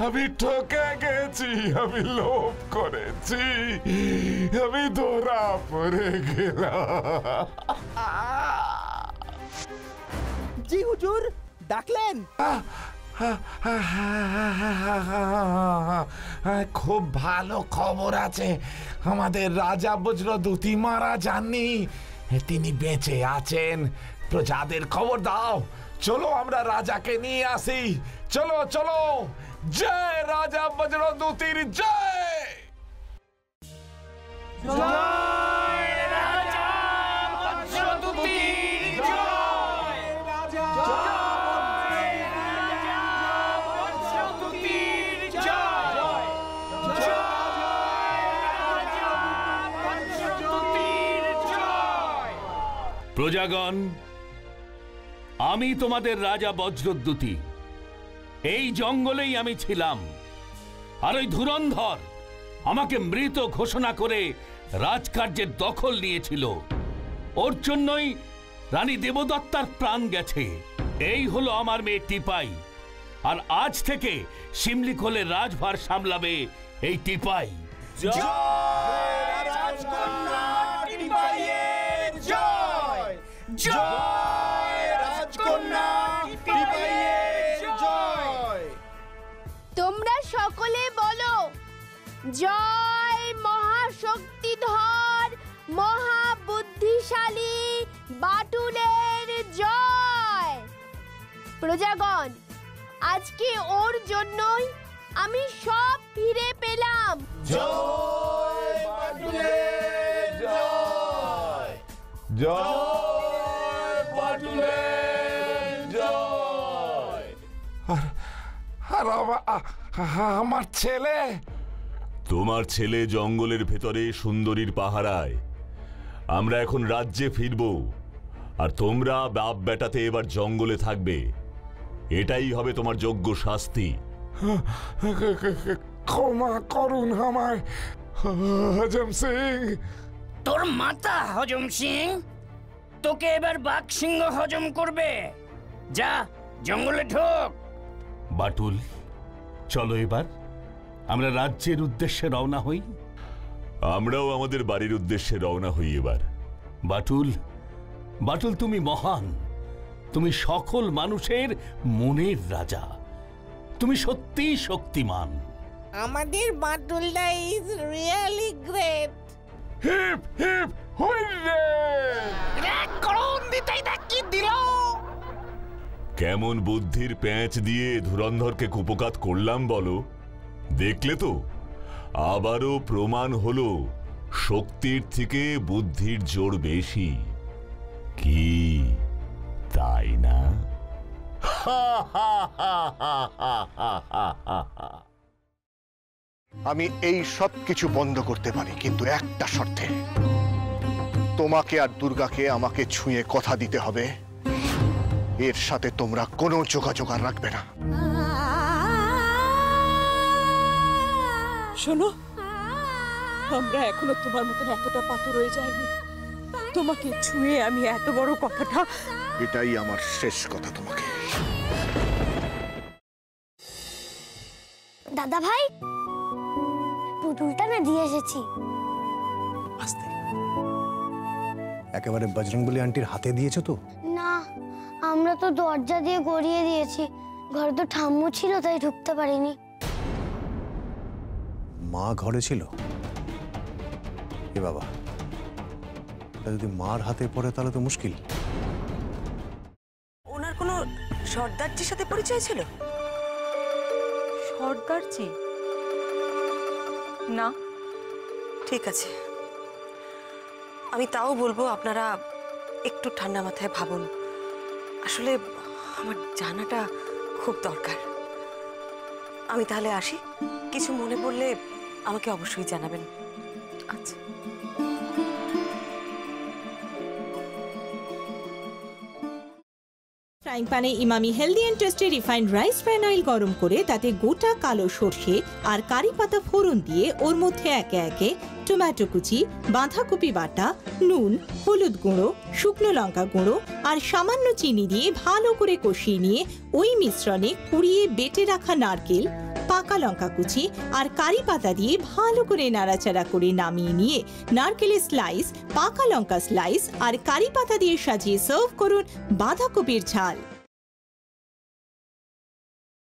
আমি ঠকে গেছি, আমি লোভ করেছি, আমি ধরা পড়ে গেলাম। জি হুজুর, ডাকলেন? খুব ভালো খবর আছে, আমাদের রাজা বজ্রদূতী মারা যাননি, তিনি বেঁচে আছেন। প্রজাদের খবর দাও, চলো আমরা রাজাকে নিয়ে আসি। চলো চলো, জয় রাজা বজ্রদূতীর জয়। জয় রাজা বজ্রদূতীর জয়, জয় রাজা বজ্রদূতীর জয়, জয় রাজা বজ্রদূতীর জয়। প্রজাগণ, আমি তোমাদের রাজা বজ্রদূতী। এই জঙ্গলেই আমি ছিলাম, আর ওই ধুরন্ধর আমাকে মৃত ঘোষণা করে রাজকার্যের দখল নিয়েছিল। ওর জন্যই রানী দেবদত্তার প্রাণ গেছে। এই হলো আমার মেয়ে টিপাই, আর আজ থেকে শিমলিখোলের রাজভার সামলাবে এই টিপাই। জয় রাজকন্যা টিপাইয়ের জয়, জয় রাজকন্যা টিপাইয়ের জয়। তোমরা সকলে বলো, জয় মহাশক্তিধর মহাবুদ্ধিশালী বাটুলের জয়। প্রজাগণ, আজকে ওর জন্যই আমি সব ফিরে পেলাম। জয় বাটুলের জয়, জয় বাটুলের জয়। আর আমার ছেলে? তোমার ছেলে জঙ্গলের ভেতরে সুন্দরীর পাহারায়। আমরা এখন রাজ্যে ফিরব, আর তোমরা বাপ বেটাতে এবার জঙ্গলে থাকবে। এটাই হবে তোমার যোগ্য শাস্তি। ক্ষমা করুন আমায় হজম সিং। তোর মাথা হজম সিং, তোকে এবার বাঘ সিংহ হজম করবে। যা, জঙ্গলে ঢোক। বাটুল, চলো এবার আমরা রাজ্যের উদ্দেশ্যে রওনা হই। আমরাও আমাদের বাড়ির উদ্দেশ্যে রওনা হই এবার। বাটুল, বাটুল, তুমি মহান, তুমি সকল মানুষের মনের রাজা, তুমি সত্যিই শক্তিমান। আমাদের বাটুলদা is really great. Hip hip hurray! করুন দিতেই দেখ কি দিল। কেমন বুদ্ধির প্যাঁচ দিয়ে ধুরন্ধরকে কুপকাত করলাম বলো? দেখলে তো, আবারও প্রমাণ হলো শক্তির থেকে বুদ্ধির জোর বেশি। কি তাই না? আমি এই সব কিছু বন্ধ করতে পারি, কিন্তু একটা শর্তে। তোমাকে আর দুর্গাকে আমাকে ছুঁয়ে কথা দিতে হবে, এর সাথে তোমরা কোনো যোগাযোগ আর রাখবে না। শোনো, আমরা এখনো তোমার মতন এতটা পাথর হয়ে যায়নি। তোমাকে ছুঁয়ে আমি এত বড় কথাটা, এটাই আমার শেষ কথা তোমাকে। দাদা ভাই, পুতুলটা না দিয়ে এসেছি। আস্তে, একেবারে বজরংবলী আন্টির হাতে দিয়েছো তো? না, আমরা তো দরজা দিয়ে গড়িয়ে দিয়েছি। ঘরে তো ঠাম্মু ছিল, তাই ঢুকতে পারিনি। মা ঘরে ছিল? এ বাবা, যদি মার হাতে পড়ে তাহলে তো মুশকিল। ওনার কোনো সর্দারজির সাথে পরিচয় ছিল? সর্দারজি? না। ঠিক আছে, আমি তাও বলবো আপনারা একটু ঠান্ডা মাথায় ভাবুন। আসলে আমার জানাটা খুব দরকার। আমি তাহলে আসি, কিছু মনে পড়লে আমাকে অবশ্যই জানাবেন। আচ্ছা। ফ্রাইং প্যানে Emami healthy and tasty refined rice bran oil গরম করে তাতে গোটা কালো সর্ষে আর কারি পাতা ফোড়ন দিয়ে ওর মধ্যে একে একে টমেটো কুচি, বাঁধাকপি বাটা, নুন, হলুদ গুঁড়ো, শুকনো লঙ্কা গুঁড়ো আর সামান্য চিনি দিয়ে ভালো করে কষিয়ে নিয়ে ওই মিশ্রণে কুড়িয়ে বেটে রাখা নারকেল, পাকা লঙ্কা কুচি আর কারি পাতা দিয়ে ভালো করে নাড়াচাড়া করে নামিয়ে নিয়ে নারকেলের স্লাইস, পাকা লঙ্কা স্লাইস আর কারি পাতা দিয়ে সাজিয়ে সার্ভ করুন বাঁধাকপির ঝাল।